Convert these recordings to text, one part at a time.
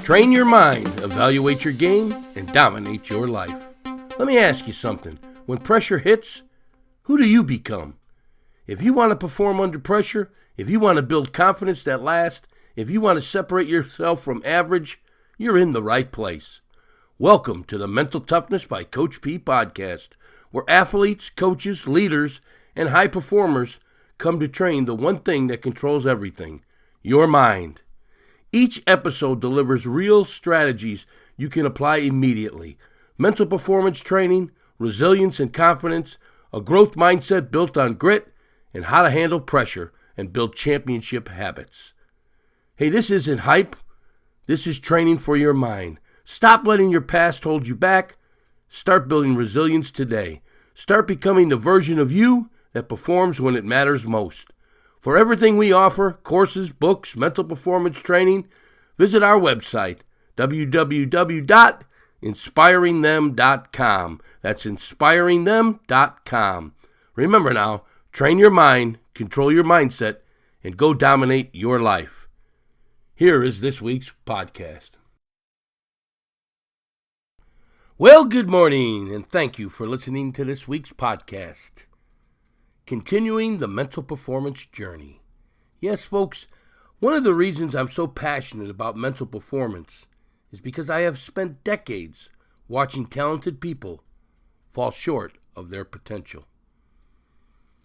Train your mind, evaluate your game, and dominate your life. Let me ask you something. When pressure hits, who do you become? If you want to perform under pressure, if you want to build confidence that lasts, if you want to separate yourself from average, you're in the right place. Welcome to the Mental Toughness by Coach P podcast, where athletes, coaches, leaders, and high performers come to train the one thing that controls everything, your mind. Each episode delivers real strategies you can apply immediately. Mental performance training, resilience and confidence, a growth mindset built on grit, and how to handle pressure and build championship habits. Hey, this isn't hype. This is training for your mind. Stop letting your past hold you back. Start building resilience today. Start becoming the version of you that performs when it matters most. For everything we offer, courses, books, mental performance training, visit our website, www.inspiringthem.com. That's inspiringthem.com. Remember now, train your mind, control your mindset, and go dominate your life. Here is this week's podcast. Well, good morning, and thank you for listening to this week's podcast. Continuing the mental performance journey. Yes, folks, one of the reasons I'm so passionate about mental performance is because I have spent decades watching talented people fall short of their potential.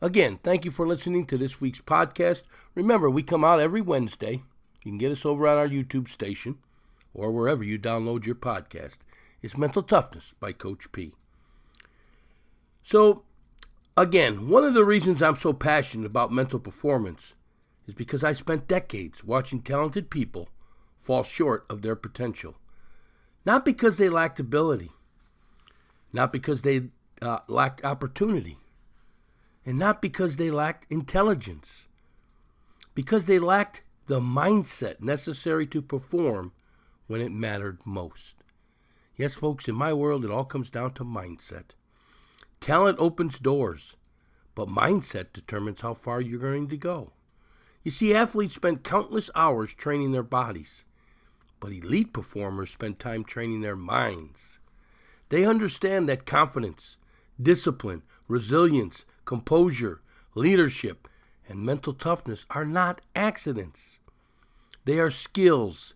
Again, thank you for listening to this week's podcast. Remember, we come out every Wednesday. You can get us over on our YouTube station or wherever you download your podcast. It's Mental Toughness by Coach P. So, again, one of the reasons I'm so passionate about mental performance is because I spent decades watching talented people fall short of their potential. Not because they lacked ability, not because they lacked opportunity, and not because they lacked intelligence, because they lacked the mindset necessary to perform when it mattered most. Yes, folks, in my world, it all comes down to mindset. Talent opens doors, but mindset determines how far you're going to go. You see, athletes spend countless hours training their bodies, but elite performers spend time training their minds. They understand that confidence, discipline, resilience, composure, leadership, and mental toughness are not accidents. They are skills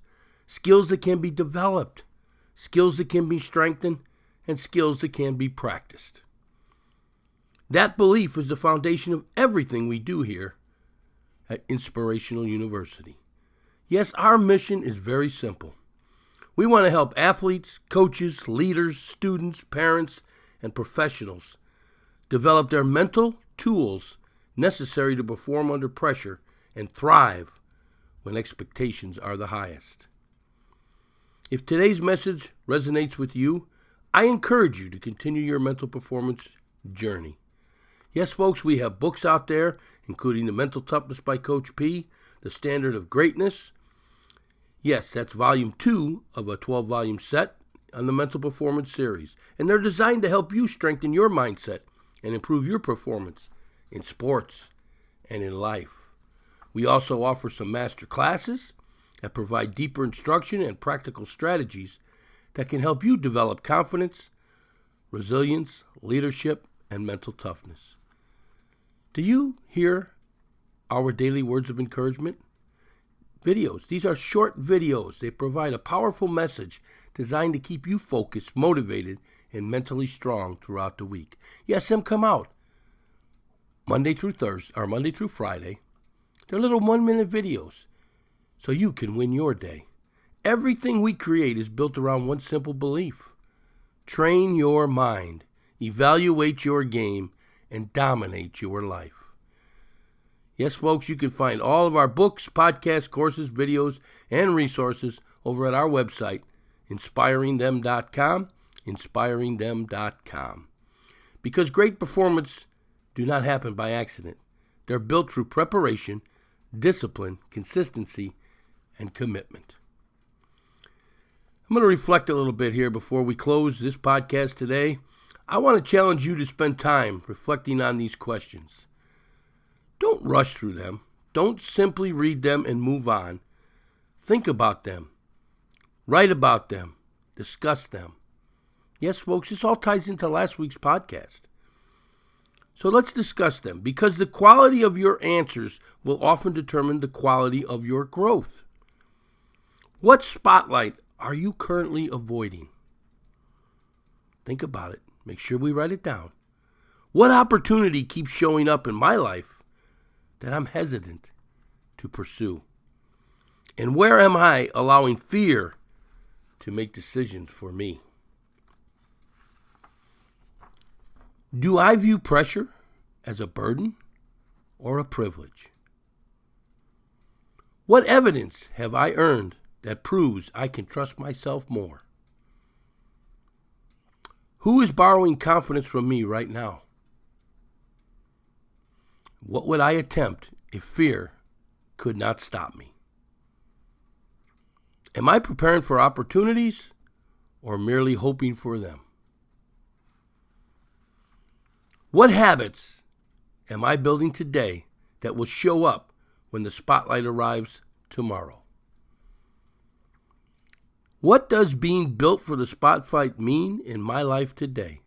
that can be developed, skills that can be strengthened, and skills that can be practiced. That belief is the foundation of everything we do here at Inspirational University. Yes, our mission is very simple. We want to help athletes, coaches, leaders, students, parents, and professionals develop their mental tools necessary to perform under pressure and thrive when expectations are the highest. If today's message resonates with you, I encourage you to continue your mental performance journey. Yes, folks, we have books out there, including The Mental Toughness by Coach P, The Standard of Greatness. Yes, that's volume 2 of a 12-volume set on the Mental Performance series. And they're designed to help you strengthen your mindset and improve your performance in sports and in life. We also offer some master classes that provide deeper instruction and practical strategies that can help you develop confidence, resilience, leadership, and mental toughness. Do you hear our daily words of encouragement? Videos. These are short videos. They provide a powerful message designed to keep you focused, motivated, and mentally strong throughout the week. Yes, them come out Monday through Friday. They're little 1-minute videos so you can win your day. Everything we create is built around one simple belief. Train your mind, evaluate your game, and dominate your life. Yes, folks, you can find all of our books, podcasts, courses, videos, and resources over at our website, inspiringthem.com, inspiringthem.com. Because great performance do not happen by accident. They're built through preparation, discipline, consistency, and commitment. I'm going to reflect a little bit here before we close this podcast today. I want to challenge you to spend time reflecting on these questions. Don't rush through them. Don't simply read them and move on. Think about them. write about them, discuss them. Yes, folks, this all ties into last week's podcast. So let's discuss them, because the quality of your answers will often determine the quality of your growth. What spotlight are you currently avoiding? Think about it. Make sure we write it down. What opportunity keeps showing up in my life that I'm hesitant to pursue? And where am I allowing fear to make decisions for me? Do I view pressure as a burden or a privilege? What evidence have I earned that proves I can trust myself more? Who is borrowing confidence from me right now? What would I attempt if fear could not stop me? Am I preparing for opportunities or merely hoping for them? What habits am I building today that will show up when the spotlight arrives tomorrow? What does being built for the spotlight mean in my life today?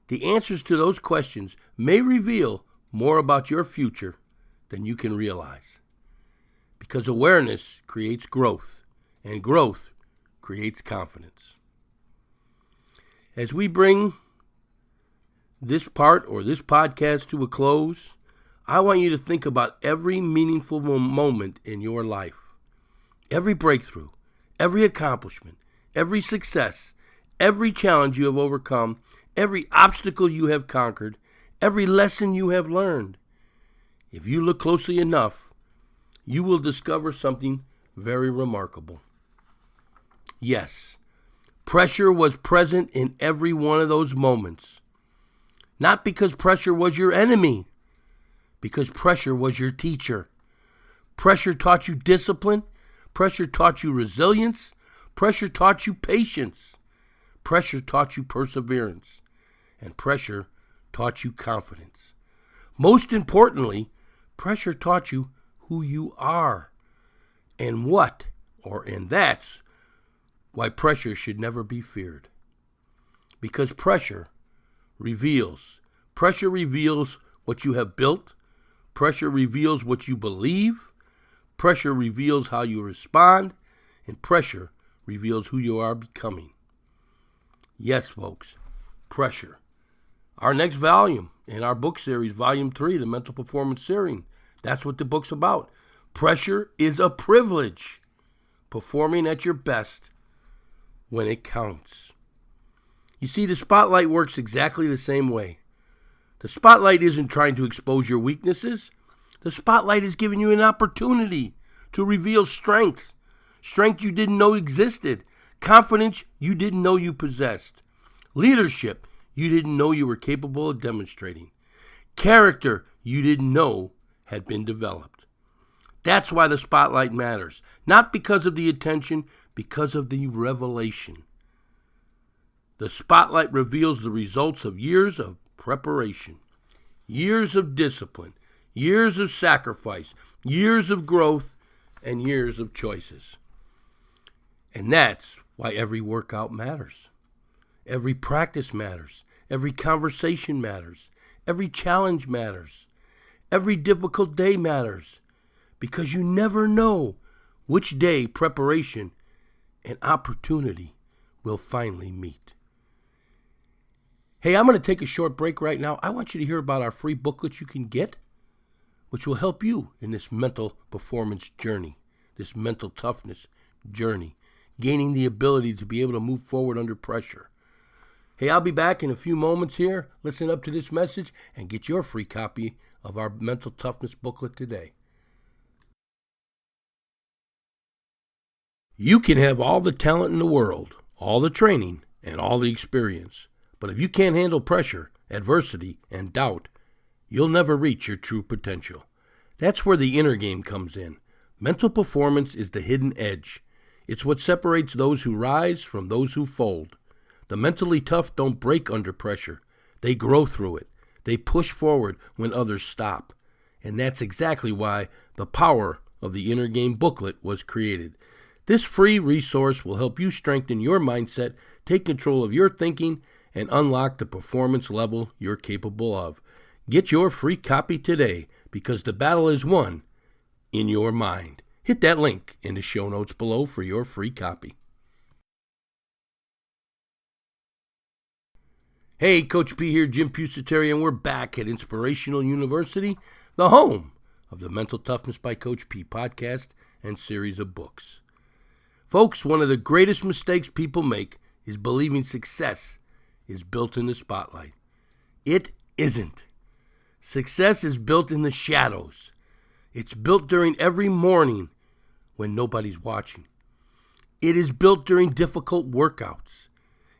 The answers to those questions may reveal more about your future than you can realize. Because awareness creates growth, and growth creates confidence. As we bring this part or this podcast to a close, I want you to think about every meaningful moment in your life. Every breakthrough, every accomplishment, every success, every challenge you have overcome, every obstacle you have conquered, every lesson you have learned. If you look closely enough, you will discover something very remarkable. Yes, pressure was present in every one of those moments. Not because pressure was your enemy, because pressure was your teacher. Pressure taught you discipline. Pressure taught you resilience. Pressure taught you patience. Pressure taught you perseverance. And pressure taught you confidence. Most importantly, pressure taught you who you are and that's why pressure should never be feared. Because pressure reveals what you have built. Pressure reveals what you believe. Pressure reveals how you respond. And pressure reveals who you are becoming. Yes, folks, pressure. Our next volume in our book series, Volume 3, the Mental Performance Series, that's what the book's about. Pressure is a privilege. Performing at your best when it counts. You see, the spotlight works exactly the same way. The spotlight isn't trying to expose your weaknesses. The spotlight is giving you an opportunity to reveal strength. Strength you didn't know existed. Confidence you didn't know you possessed. Leadership you didn't know you were capable of demonstrating. Character you didn't know had been developed. That's why the spotlight matters. Not because of the attention, because of the revelation. The spotlight reveals the results of years of preparation, years of discipline, years of sacrifice, years of growth, and years of choices. And that's why every workout matters. Every practice matters. Every conversation matters. Every challenge matters. Every difficult day matters. Because you never know which day preparation and opportunity will finally meet. Hey, I'm going to take a short break right now. I want you to hear about our free booklet you can get, which will help you in this mental performance journey, this mental toughness journey, gaining the ability to be able to move forward under pressure. Hey, I'll be back in a few moments here. Listen up to this message and get your free copy of our mental toughness booklet today. You can have all the talent in the world, all the training, and all the experience. But if you can't handle pressure, adversity, and doubt, you'll never reach your true potential. That's where the inner game comes in. Mental performance is the hidden edge. It's what separates those who rise from those who fold. The mentally tough don't break under pressure. They grow through it. They push forward when others stop. And that's exactly why the power of the Inner Game booklet was created. This free resource will help you strengthen your mindset, take control of your thinking, and unlock the performance level you're capable of. Get your free copy today because the battle is won in your mind. Hit that link in the show notes below for your free copy. Hey, Coach P here, Jim Pusateri, and we're back at Inspirational University, the home of the Mental Toughness by Coach P podcast and series of books. Folks, one of the greatest mistakes people make is believing success is built in the spotlight. It isn't. Success is built in the shadows. It's built during every morning when nobody's watching. It is built during difficult workouts.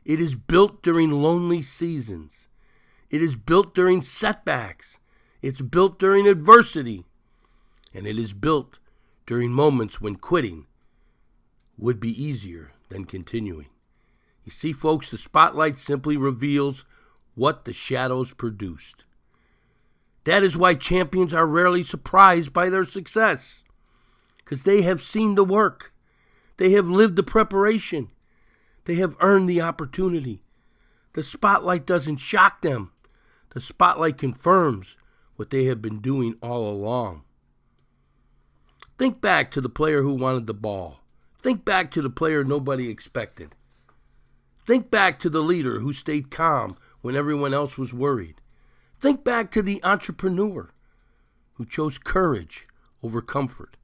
It is built during lonely seasons. It is built during setbacks. It's built during adversity. And it is built during moments when quitting would be easier than continuing. You see, folks, the spotlight simply reveals what the shadows produced. That is why champions are rarely surprised by their success, because they have seen the work. They have lived the preparation. They have earned the opportunity. The spotlight doesn't shock them. The spotlight confirms what they have been doing all along. Think back to the player who wanted the ball. Think back to the player nobody expected. Think back to the leader who stayed calm when everyone else was worried. Think back to the entrepreneur who chose courage over comfort.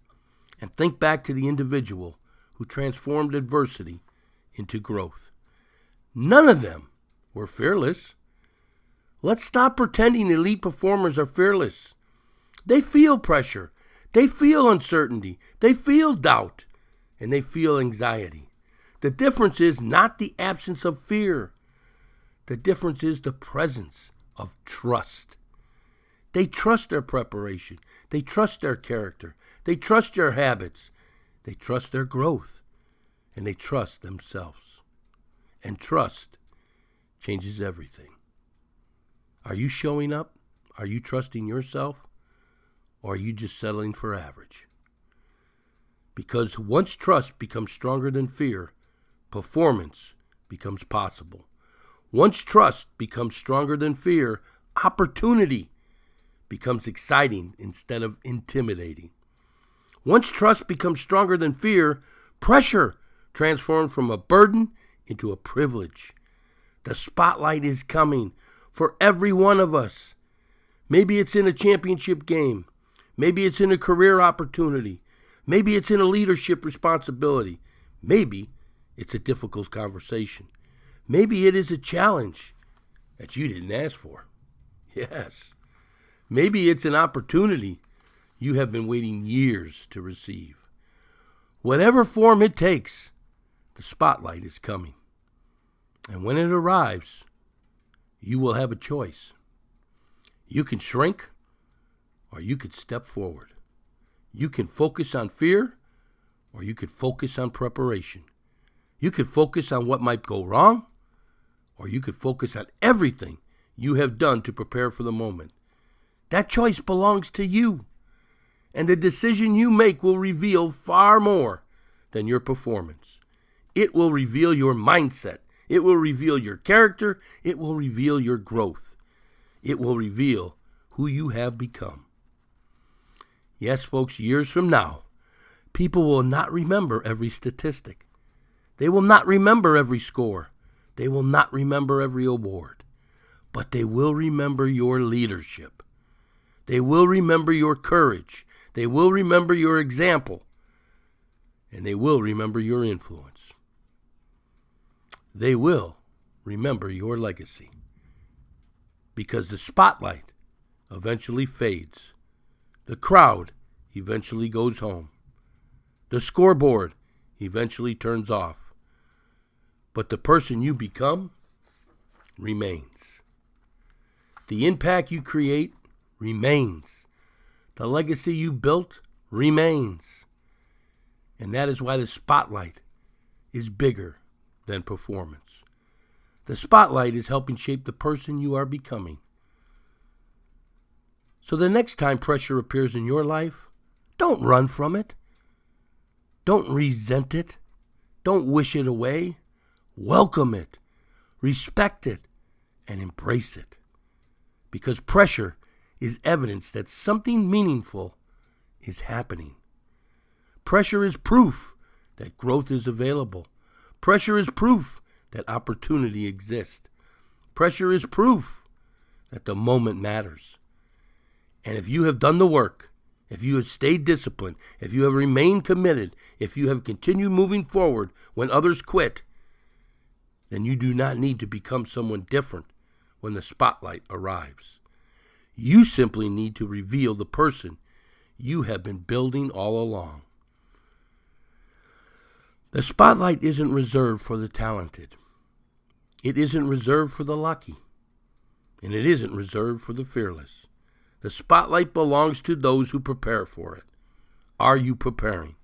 And think back to the individual who transformed adversity into growth. None of them were fearless. Let's stop pretending elite performers are fearless. They feel pressure. They feel uncertainty. They feel doubt. And they feel anxiety. The difference is not the absence of fear. The difference is the presence of trust. They trust their preparation. They trust their character. They trust their habits. They trust their growth. And they trust themselves. And trust changes everything. Are you showing up? Are you trusting yourself? Or are you just settling for average? Because once trust becomes stronger than fear, performance becomes possible. Once trust becomes stronger than fear, opportunity becomes exciting instead of intimidating. Once trust becomes stronger than fear, pressure transforms from a burden into a privilege. The spotlight is coming for every one of us. Maybe it's in a championship game. Maybe it's in a career opportunity. Maybe it's in a leadership responsibility. Maybe it's a difficult conversation. Maybe it is a challenge that you didn't ask for. Yes. Maybe it's an opportunity you have been waiting years to receive. Whatever form it takes, the spotlight is coming. And when it arrives, you will have a choice. You can shrink or you could step forward. You can focus on fear, or you could focus on preparation. You could focus on what might go wrong, or you could focus on everything you have done to prepare for the moment. That choice belongs to you, and the decision you make will reveal far more than your performance. It will reveal your mindset. It will reveal your character. It will reveal your growth. It will reveal who you have become. Yes, folks, years from now, people will not remember every statistic. They will not remember every score. They will not remember every award. But they will remember your leadership. They will remember your courage. They will remember your example. And they will remember your influence. They will remember your legacy. Because the spotlight eventually fades. The crowd eventually goes home. The scoreboard eventually turns off. But the person you become remains. The impact you create remains. The legacy you built remains. And that is why the spotlight is bigger than performance. The spotlight is helping shape the person you are becoming. So the next time pressure appears in your life, don't run from it. Don't resent it. Don't wish it away. Welcome it, respect it, and embrace it. Because pressure is evidence that something meaningful is happening. Pressure is proof that growth is available. Pressure is proof that opportunity exists. Pressure is proof that the moment matters. And if you have done the work, if you have stayed disciplined, if you have remained committed, if you have continued moving forward when others quit, then you do not need to become someone different when the spotlight arrives. You simply need to reveal the person you have been building all along. The spotlight isn't reserved for the talented. It isn't reserved for the lucky. And it isn't reserved for the fearless. The spotlight belongs to those who prepare for it. Are you preparing?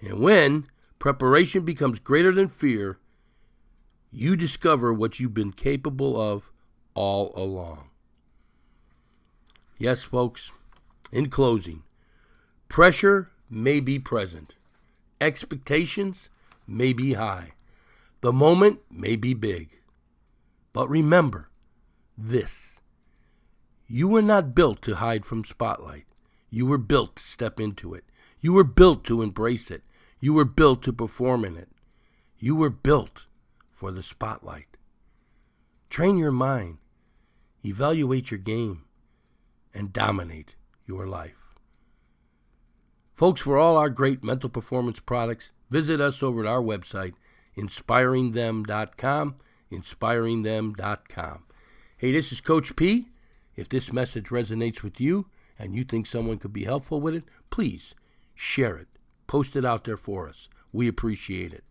And when preparation becomes greater than fear, you discover what you've been capable of all along. Yes, folks, in closing, pressure may be present. Expectations may be high. The moment may be big. But remember this. You were not built to hide from spotlight. You were built to step into it. You were built to embrace it. You were built to perform in it. You were built for the spotlight. Train your mind. Evaluate your game. And dominate your life. Folks, for all our great mental performance products, visit us over at our website, inspiringthem.com, inspiringthem.com. Hey, this is Coach P. If this message resonates with you and you think someone could be helpful with it, please share it. Post it out there for us. We appreciate it.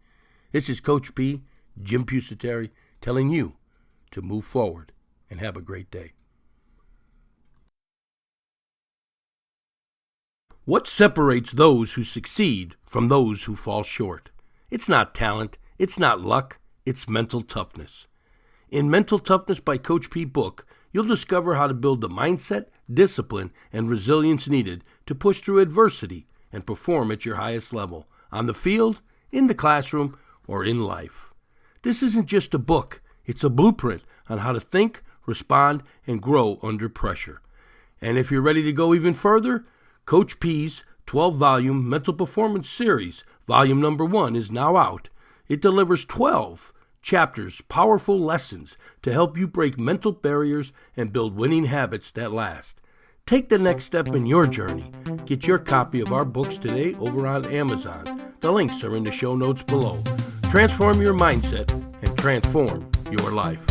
This is Coach P, Jim Pusateri, telling you to move forward and have a great day. What separates those who succeed from those who fall short? It's not talent, it's not luck, it's mental toughness. In Mental Toughness by Coach P book, you'll discover how to build the mindset, discipline, and resilience needed to push through adversity and perform at your highest level, on the field, in the classroom, or in life. This isn't just a book, it's a blueprint on how to think, respond, and grow under pressure. And if you're ready to go even further, Coach P's 12-volume Mental Performance Series, volume number 1, is now out. It delivers 12 chapters, powerful lessons to help you break mental barriers and build winning habits that last. Take the next step in your journey. Get your copy of our books today over on Amazon. The links are in the show notes below. Transform your mindset and transform your life.